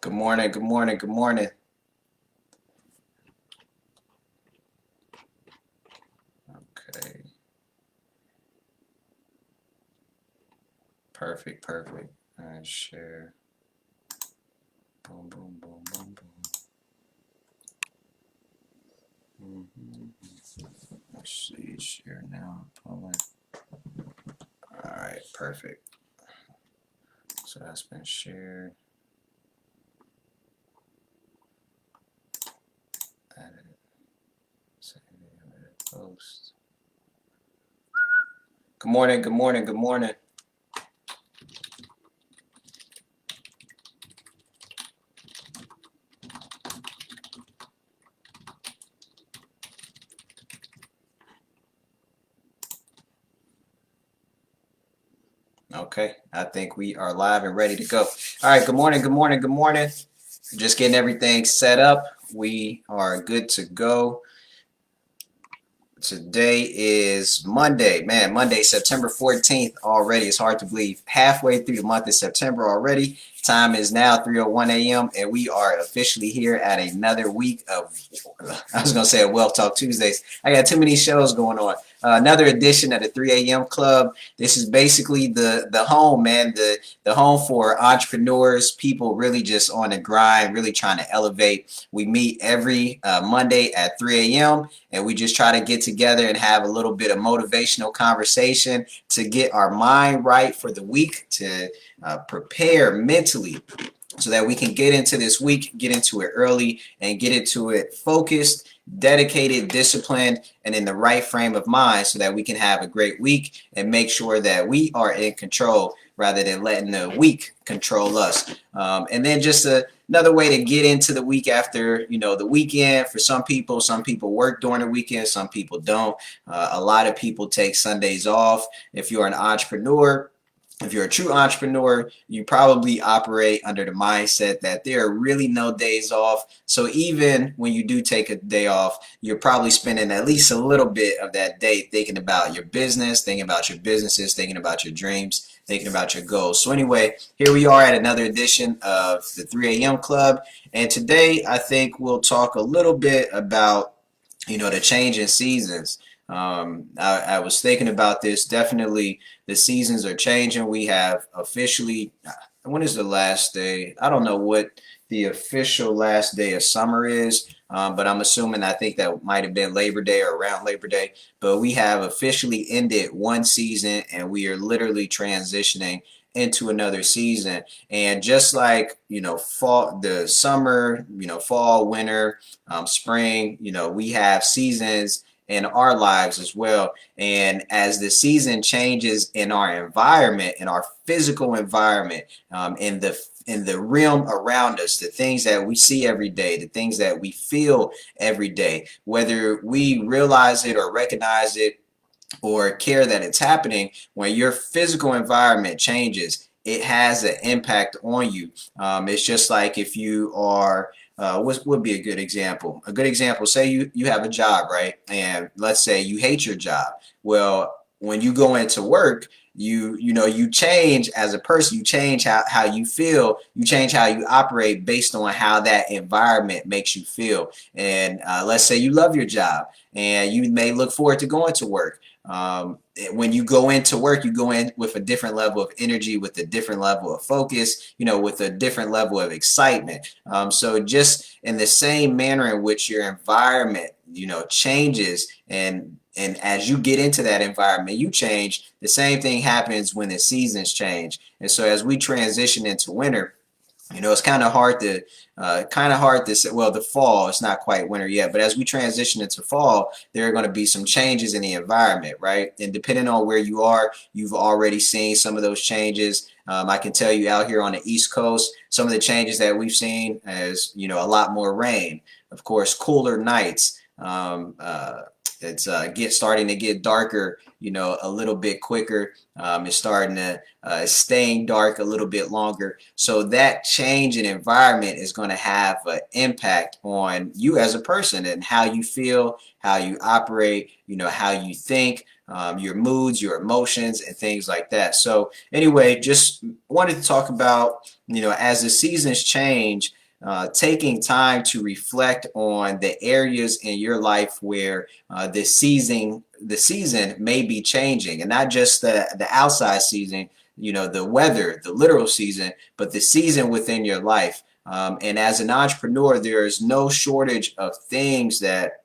Good morning, good morning, good morning. Okay, perfect, perfect. All right, share. Boom, boom, boom, boom, boom. Let's see, share now. Public. All right, perfect. So that's been shared. Added. Save it, edit, post. Good morning, good morning, good morning. Okay, I think we are live and ready to go. All right, good morning, good morning, good morning. Just getting everything set up. We are good to go. Today is Monday. Man, Monday, September 14th already. It's hard to believe. Halfway through the month of September already. Time is now 3:01 a.m. and we are officially here at another week of, I was going to say, a Wealth Talk Tuesdays. I got too many shows going on. Another edition of the 3 a.m. Club. This is basically the home, man, the home for entrepreneurs, people really just on the grind, really trying to elevate. We meet every Monday at 3 a.m. and we just try to get together and have a little bit of motivational conversation to get our mind right for the week, to prepare mentally so that we can get into this week, get into it early, and get into it focused, dedicated, disciplined, and in the right frame of mind so that we can have a great week and make sure that we are in control rather than letting the week control us. And then just another way to get into the week after, the weekend. For some people work during the weekend, some people don't. A lot of people take Sundays off. If you're an entrepreneur, if you're a true entrepreneur, you probably operate under the mindset that there are really no days off. So even when you do take a day off, you're probably spending at least a little bit of that day thinking about your business, thinking about your businesses, thinking about your dreams, thinking about your goals. So anyway, here we are at another edition of the 3 a.m. Club. And today I think we'll talk a little bit about, the change in seasons. I was thinking about this. Definitely, the seasons are changing. We have officially, when is the last day? I don't know what the official last day of summer is, but I'm assuming I think that might have been Labor Day or around Labor Day. But we have officially ended one season and we are literally transitioning into another season. And just like, fall, the summer, fall, winter, spring, we have seasons in our lives as well. And as the season changes in our environment, in our physical environment, in the realm around us, the things that we see every day, the things that we feel every day, whether we realize it or recognize it or care that it's happening, when your physical environment changes, it has an impact on you. It's just like if you are, what would be a good example? A good example, say you have a job, right? And let's say you hate your job. Well, when you go into work, you change as a person, you change how you feel, you change how you operate based on how that environment makes you feel. And let's say you love your job and you may look forward to going to work. When you go into work, you go in with a different level of energy, with a different level of focus, with a different level of excitement. So just in the same manner in which your environment, changes, and as you get into that environment, you change. The same thing happens when the seasons change. And so as we transition into winter, it's kind of hard to say. Well, the fall, it's not quite winter yet, but as we transition into fall, there are going to be some changes in the environment, right? And depending on where you are, you've already seen some of those changes. I can tell you out here on the East Coast, some of the changes that we've seen is, a lot more rain, of course, cooler nights, it's starting to get darker, a little bit quicker. It's starting to staying dark a little bit longer. So that change in environment is going to have an impact on you as a person and how you feel, how you operate, how you think, your moods, your emotions, and things like that. So anyway, just wanted to talk about, as the seasons change, taking time to reflect on the areas in your life where the season may be changing, and not just the outside season, the weather, the literal season, but the season within your life. And as an entrepreneur, there is no shortage of things that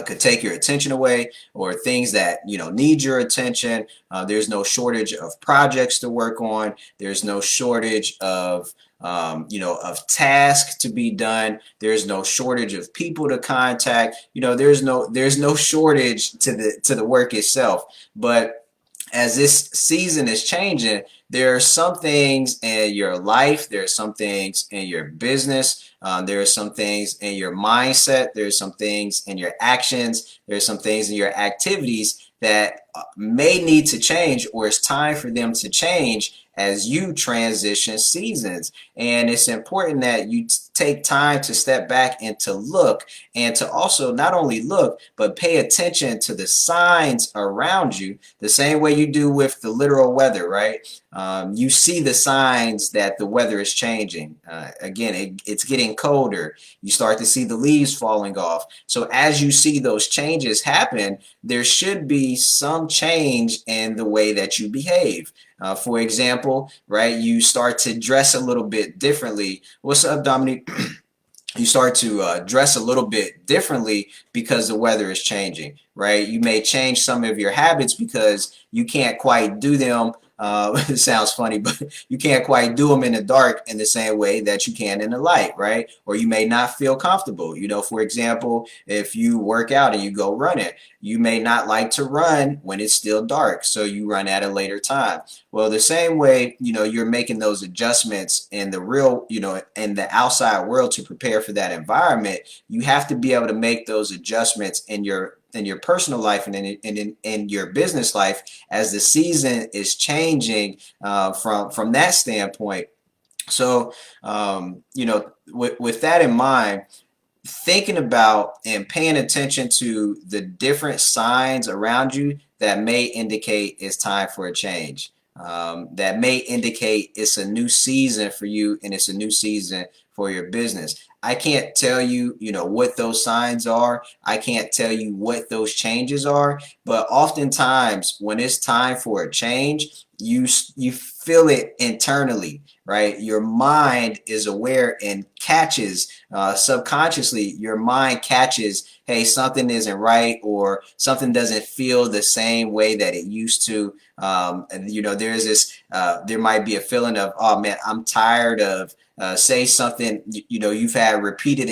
could take your attention away, or things that need your attention. There's no shortage of projects to work on. There's no shortage of of tasks to be done. There's no shortage of people to contact. There's no shortage to the work itself. But as this season is changing, there are some things in your life, there are some things in your business, there are some things in your mindset, there are some things in your actions, there are some things in your activities that may need to change, or it's time for them to change as you transition seasons. And it's important that you take time to step back and to look, and to also not only look, but pay attention to the signs around you, the same way you do with the literal weather, right? You see the signs that the weather is changing. Again, it's getting colder. You start to see the leaves falling off. So as you see those changes happen, there should be some change in the way that you behave. For example, right, you start to dress a little bit differently. What's up, Dominique? You start to dress a little bit differently because the weather is changing, right? You may change some of your habits because you can't quite do them. It sounds funny, but you can't quite do them in the dark in the same way that you can in the light, right? Or you may not feel comfortable. For example, if you work out and you go running, you may not like to run when it's still dark, so you run at a later time. Well, the same way, you're making those adjustments in the real, in the outside world to prepare for that environment. You have to be able to make those adjustments in your personal life and in your business life as the season is changing, from that standpoint. So with that in mind, thinking about and paying attention to the different signs around you that may indicate it's time for a change, that may indicate it's a new season for you and it's a new season for your business. I can't tell you, what those signs are. I can't tell you what those changes are. But oftentimes, when it's time for a change, you feel it internally, right? Your mind is aware and catches, subconsciously, your mind catches, hey, something isn't right, or something doesn't feel the same way that it used to. And there's this, there might be a feeling of, oh man, I'm tired of, say something, you've had repeated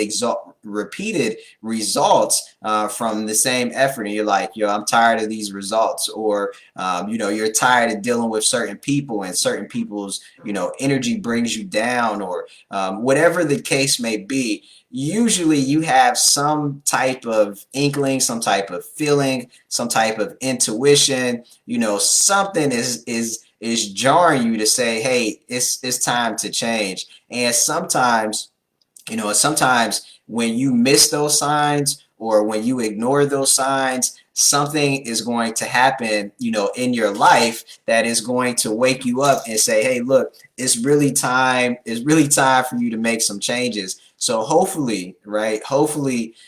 results from the same effort, and you're like, yo, I'm tired of these results. Or you're tired of dealing with certain people, and certain people's energy brings you down, or whatever the case may be. Usually you have some type of inkling, some type of feeling, some type of intuition. Something is jarring you to say, hey, it's time to change. And sometimes when you miss those signs, or when you ignore those signs, something is going to happen, in your life, that is going to wake you up and say, hey, look, it's really time for you to make some changes. So hopefully, right,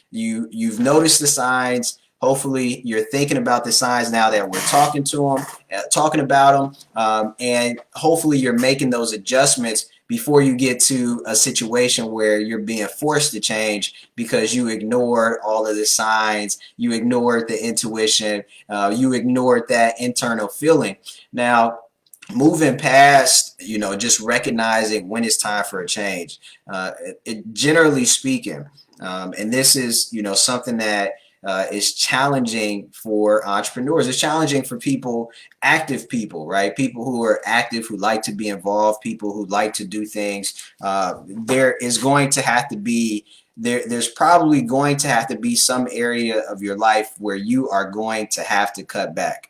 you've noticed the signs. Hopefully you're thinking about the signs now that we're talking about them, and hopefully you're making those adjustments before you get to a situation where you're being forced to change because you ignored all of the signs, you ignored the intuition, you ignored that internal feeling. Now, moving past, just recognizing when it's time for a change, generally speaking, and this is, something that is challenging for entrepreneurs. It's challenging for active people, right? People who are active, who like to be involved, people who like to do things. There is going to have to be there's probably going to have to be some area of your life where you are going to have to cut back.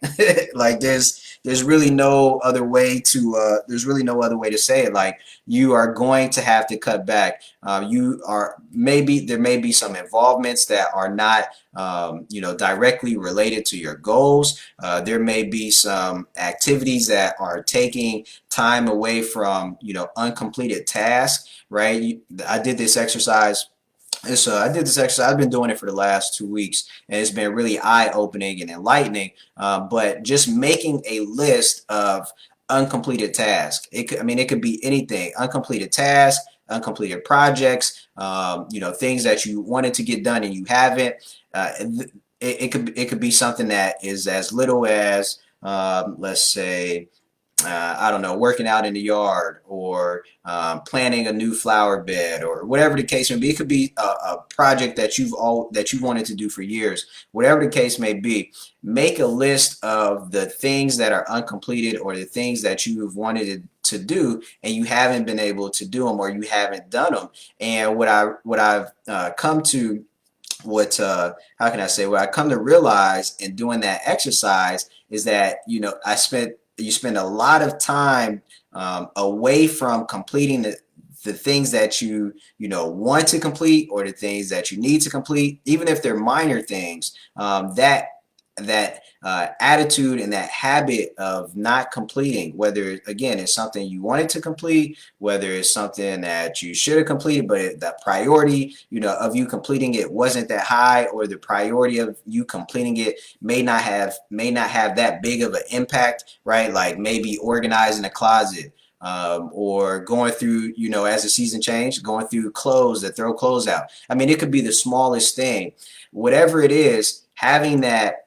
Like there's really no other way to say it. Like you are going to have to cut back. You are maybe there may be some involvements that are not directly related to your goals. There may be some activities that are taking time away from uncompleted tasks. Right? I did this exercise. I've been doing it for the last 2 weeks, and it's been really eye-opening and enlightening. But just making a list of uncompleted tasks. It could be anything: uncompleted tasks, uncompleted projects, things that you wanted to get done and you haven't. It could be something that is as little as let's say I don't know, working out in the yard, or planting a new flower bed, or whatever the case may be. It could be a project that you wanted to do for years. Whatever the case may be, make a list of the things that are uncompleted, or the things that you've wanted to do and you haven't been able to do them, or you haven't done them. And what I've come to what how can I say what I come to realize in doing that exercise is that you spend a lot of time away from completing the things that you want to complete, or the things that you need to complete, even if they're minor things. That attitude and that habit of not completing, whether again it's something you wanted to complete, whether it's something that you should have completed, but the priority of you completing it wasn't that high, or the priority of you completing it may not have that big of an impact, right? Like maybe organizing a closet, or going through, as the season changed, going through clothes, to throw clothes out. It could be the smallest thing. Whatever it is, having that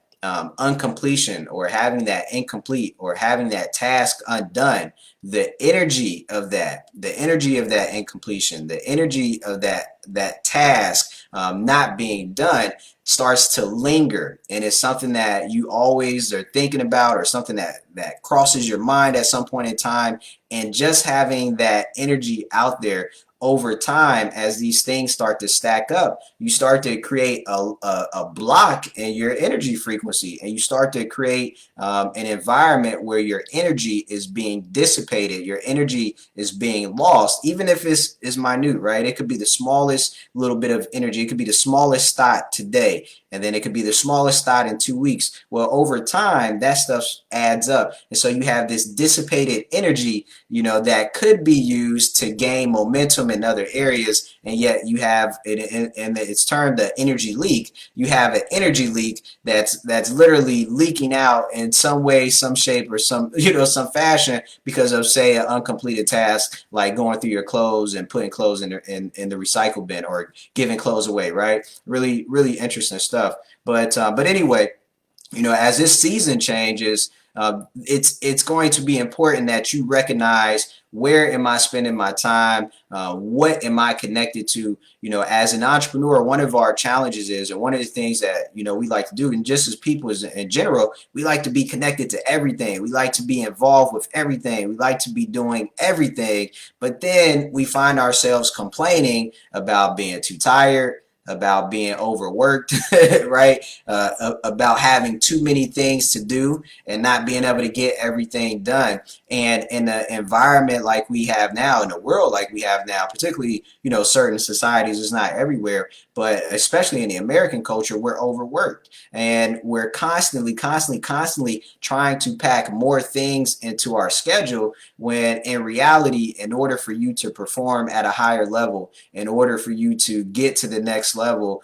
uncompletion, or having that incomplete, or having that task undone, the energy of that incompletion, the energy of that task not being done starts to linger, and it's something that you always are thinking about, or something that crosses your mind at some point in time. And just having that energy out there over time, as these things start to stack up, you start to create a block in your energy frequency, and you start to create an environment where your energy is being dissipated, your energy is being lost, even if it's minute, right? It could be the smallest little bit of energy. It could be the smallest thought today, and then it could be the smallest thought in 2 weeks. Well, over time, that stuff adds up, and so you have this dissipated energy, that could be used to gain momentum in other areas, and yet you have it, and it's termed the energy leak. You have an energy leak that's literally leaking out in some way, some shape, or some fashion, because of, say, an uncompleted task, like going through your clothes and putting clothes in the recycle bin, or giving clothes away, right? Really, really interesting stuff. But anyway, as this season changes, it's going to be important that you recognize, where am I spending my time? What am I connected to? As an entrepreneur, one of our challenges is, and one of the things that we like to do, and just as people in general, we like to be connected to everything. We like to be involved with everything. We like to be doing everything. But then we find ourselves complaining about being too tired, about being overworked, right? About having too many things to do and not being able to get everything done. And in the environment like we have now, in the world like we have now, particularly, certain societies, it's not everywhere, but especially in the American culture, we're overworked, and we're constantly trying to pack more things into our schedule, when in reality, in order for you to perform at a higher level, in order for you to get to the next level,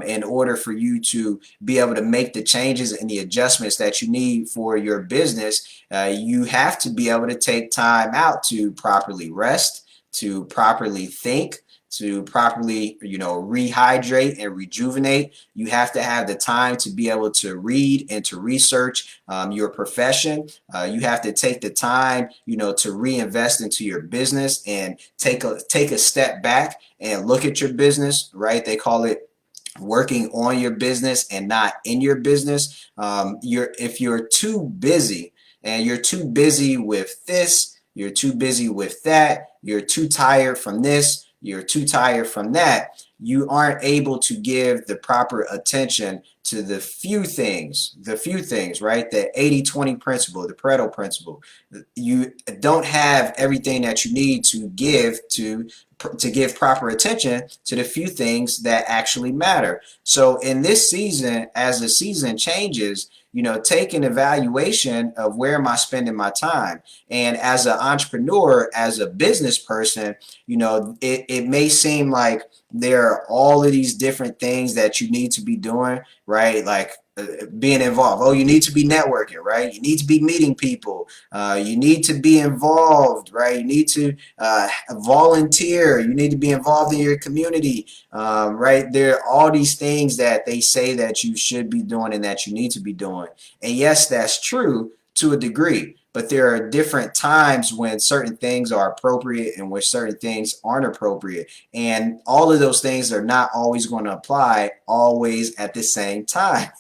in order for you to be able to make the changes and the adjustments that you need for your business, you have to be able to take time out to properly rest, to properly think, to properly, rehydrate and rejuvenate. You have to have the time to be able to read and to research your profession. You have to take the time, to reinvest into your business, and take a step back and look at your business, right? They call it working on your business and not in your business. If you're too busy, and you're too busy with this, you're too busy with that, you're too tired from this, you're too tired from that, you aren't able to give the proper attention to the few things, right? The 80-20 principle, the Pareto principle. You don't have everything that you need to give proper attention to the few things that actually matter. So in this season, as the season changes, take an evaluation of where am I spending my time. And as an entrepreneur, as a business person, it may seem like there are all of these different things that you need to be doing, right? Like being involved. Oh, you need to be networking, right? You need to be meeting people. You need to be involved, right? You need to volunteer. You need to be involved in your community, right? There are all these things that they say that you should be doing and that you need to be doing. And yes, that's true to a degree. But there are different times when certain things are appropriate and when certain things aren't appropriate. And all of those things are not always going to apply always at the same time,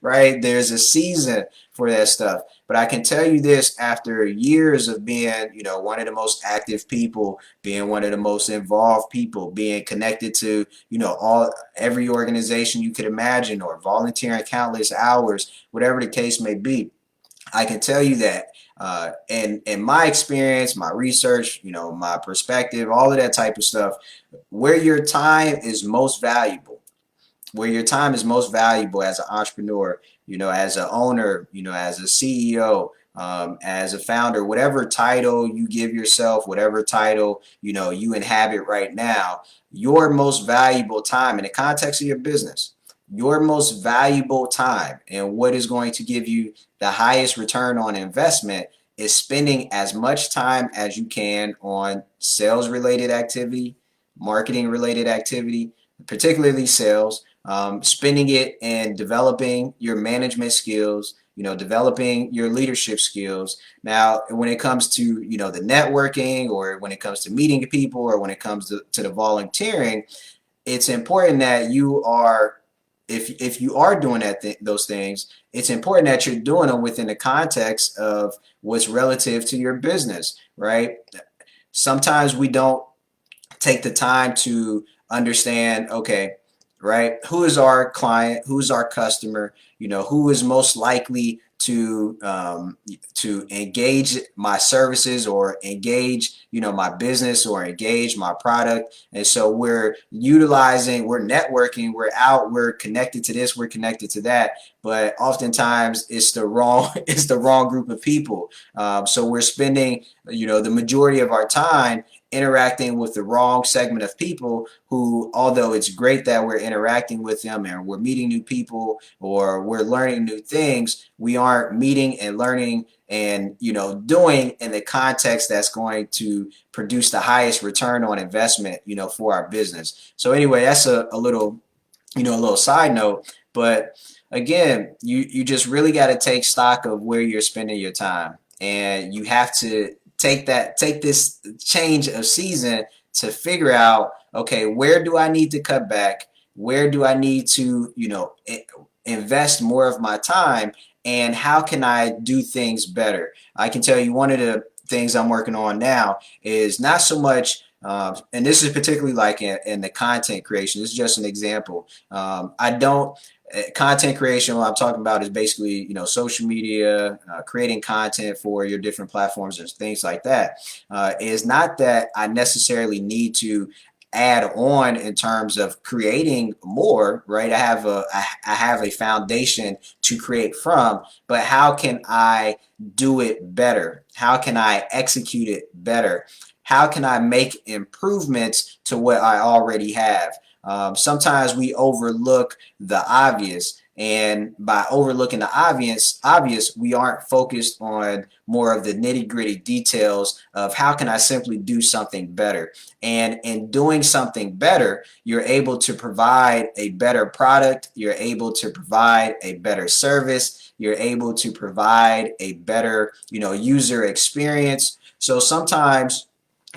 right? There's a season for that stuff. But I can tell you this, after years of being, one of the most active people, being one of the most involved people, being connected to, every organization you could imagine, or volunteering countless hours, whatever the case may be, I can tell you that in my experience, my research, my perspective, all of that type of stuff, where your time is most valuable, as an entrepreneur, as an owner, as a CEO, as a founder, whatever title you give yourself, whatever title, you inhabit right now, your most valuable time in the context of your business, your most valuable time and what is going to give you the highest return on investment is spending as much time as you can on sales related activity, marketing related activity, particularly sales, spending it in developing your management skills, developing your leadership skills. Now, when it comes to, the networking, or when it comes to meeting people, or when it comes to the volunteering, it's important that you are, if you are doing those things, it's important that you're doing them within the context of what's relative to your business, right? Sometimes we don't take the time to understand, okay, right, who is our client, who is our customer, who is most likely to engage my services, or engage my business, or engage my product. And so we're networking, we're connected to this, we're connected to that, but oftentimes it's the wrong it's the wrong group of people. So we're spending the majority of our time interacting with the wrong segment of people who, although it's great that we're interacting with them and we're meeting new people or we're learning new things, we aren't meeting and learning and doing in the context that's going to produce the highest return on investment for our business. So anyway, that's a little side note. But again, you just really got to take stock of where you're spending your time, and you have to take this change of season to figure out, okay, where do I need to cut back? Where do I need to, invest more of my time? And how can I do things better? I can tell you one of the things I'm working on now is not so much, and this is particularly like in the content creation. This is just an example. Content creation, what I'm talking about is basically, social media, creating content for your different platforms and things like that. Is not that I necessarily need to add on in terms of creating more, right? I have a foundation to create from, but how can I do it better? How can I execute it better? How can I make improvements to what I already have? Sometimes we overlook the obvious, and by overlooking the obvious, we aren't focused on more of the nitty-gritty details of how can I simply do something better. And in doing something better, you're able to provide a better product, you're able to provide a better service, you're able to provide a better, user experience. So sometimes,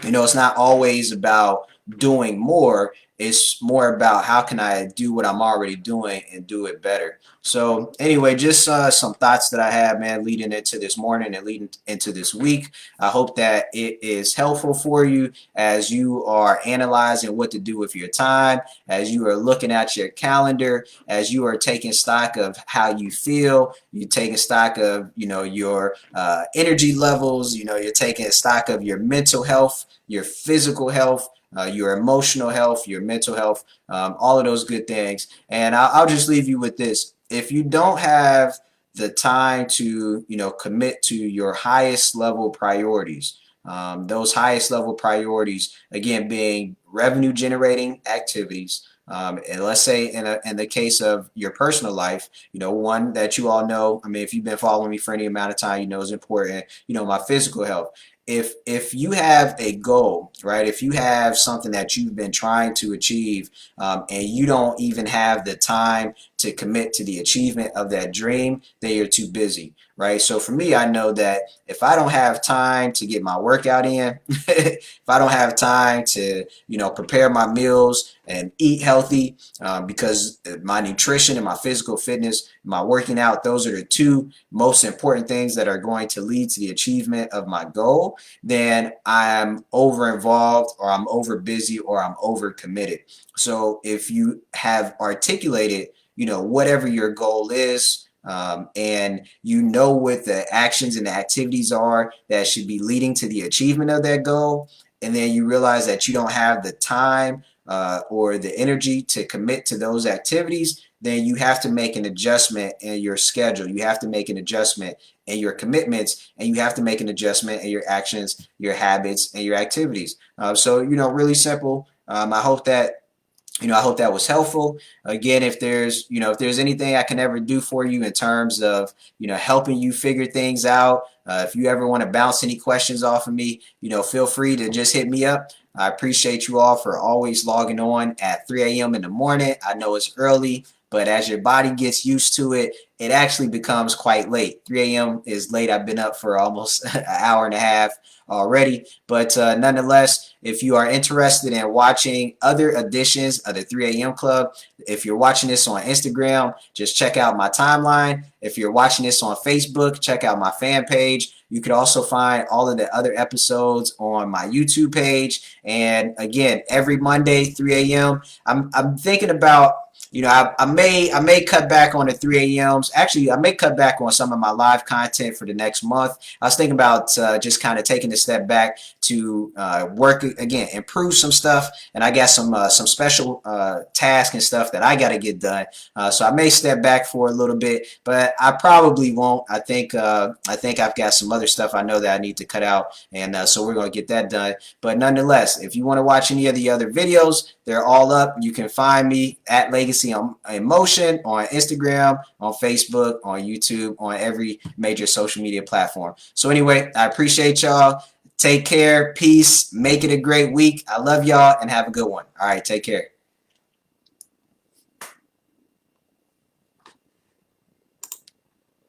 it's not always about doing more. It's more about how can I do what I'm already doing and do it better. So anyway, just some thoughts that I have, man, leading into this morning and leading into this week. I hope that it is helpful for you as you are analyzing what to do with your time, as you are looking at your calendar, as you are taking stock of how you feel. You're taking stock of, your energy levels. You're taking stock of your mental health, your physical health, your emotional health, your mental health, all of those good things. And I'll just leave you with this. If you don't have the time to, commit to your highest level priorities, those highest level priorities, again, being revenue generating activities. And let's say in the case of your personal life, one that you all know, I mean, if you've been following me for any amount of time, is important, my physical health. If you have a goal, right? If you have something that you've been trying to achieve, and you don't even have the time to commit to the achievement of that dream, then you're too busy, right? So for me, I know that if I don't have time to get my workout in, if I don't have time to, prepare my meals and eat healthy, because my nutrition and my physical fitness, my working out, those are the two most important things that are going to lead to the achievement of my goal, then I'm over involved, or I'm over busy, or I'm over committed. So if you have articulated, whatever your goal is, and what the actions and the activities are that should be leading to the achievement of that goal, and then you realize that you don't have the time or the energy to commit to those activities, then you have to make an adjustment in your schedule. You have to make an adjustment in your commitments, and you have to make an adjustment in your actions, your habits, and your activities. So, really simple. I hope that was helpful. Again, if there's anything I can ever do for you in terms of, helping you figure things out, if you ever want to bounce any questions off of me, feel free to just hit me up. I appreciate you all for always logging on at 3 a.m. in the morning. I know it's early, but as your body gets used to it, it actually becomes quite late. 3 a.m. is late. I've been up for almost an hour and a half already. But nonetheless, if you are interested in watching other editions of the 3 a.m. Club, if you're watching this on Instagram, just check out my timeline. If you're watching this on Facebook, check out my fan page. You could also find all of the other episodes on my YouTube page. And again, every Monday, 3 a.m., I'm thinking about, I may cut back on the 3 a.m.s. Actually, I may cut back on some of my live content for the next month. I was thinking about just kind of taking a step back to work again, improve some stuff, and I got some special tasks and stuff that I got to get done. So I may step back for a little bit, but I probably won't. I think I've got some other stuff I know that I need to cut out, and so we're gonna get that done. But nonetheless, if you want to watch any of the other videos, they're all up. You can find me at Legacy in Motion on Instagram, on Facebook, on YouTube, on every major social media platform. So anyway, I appreciate y'all. Take care. Peace. Make it a great week. I love y'all, and have a good one. All right. Take care.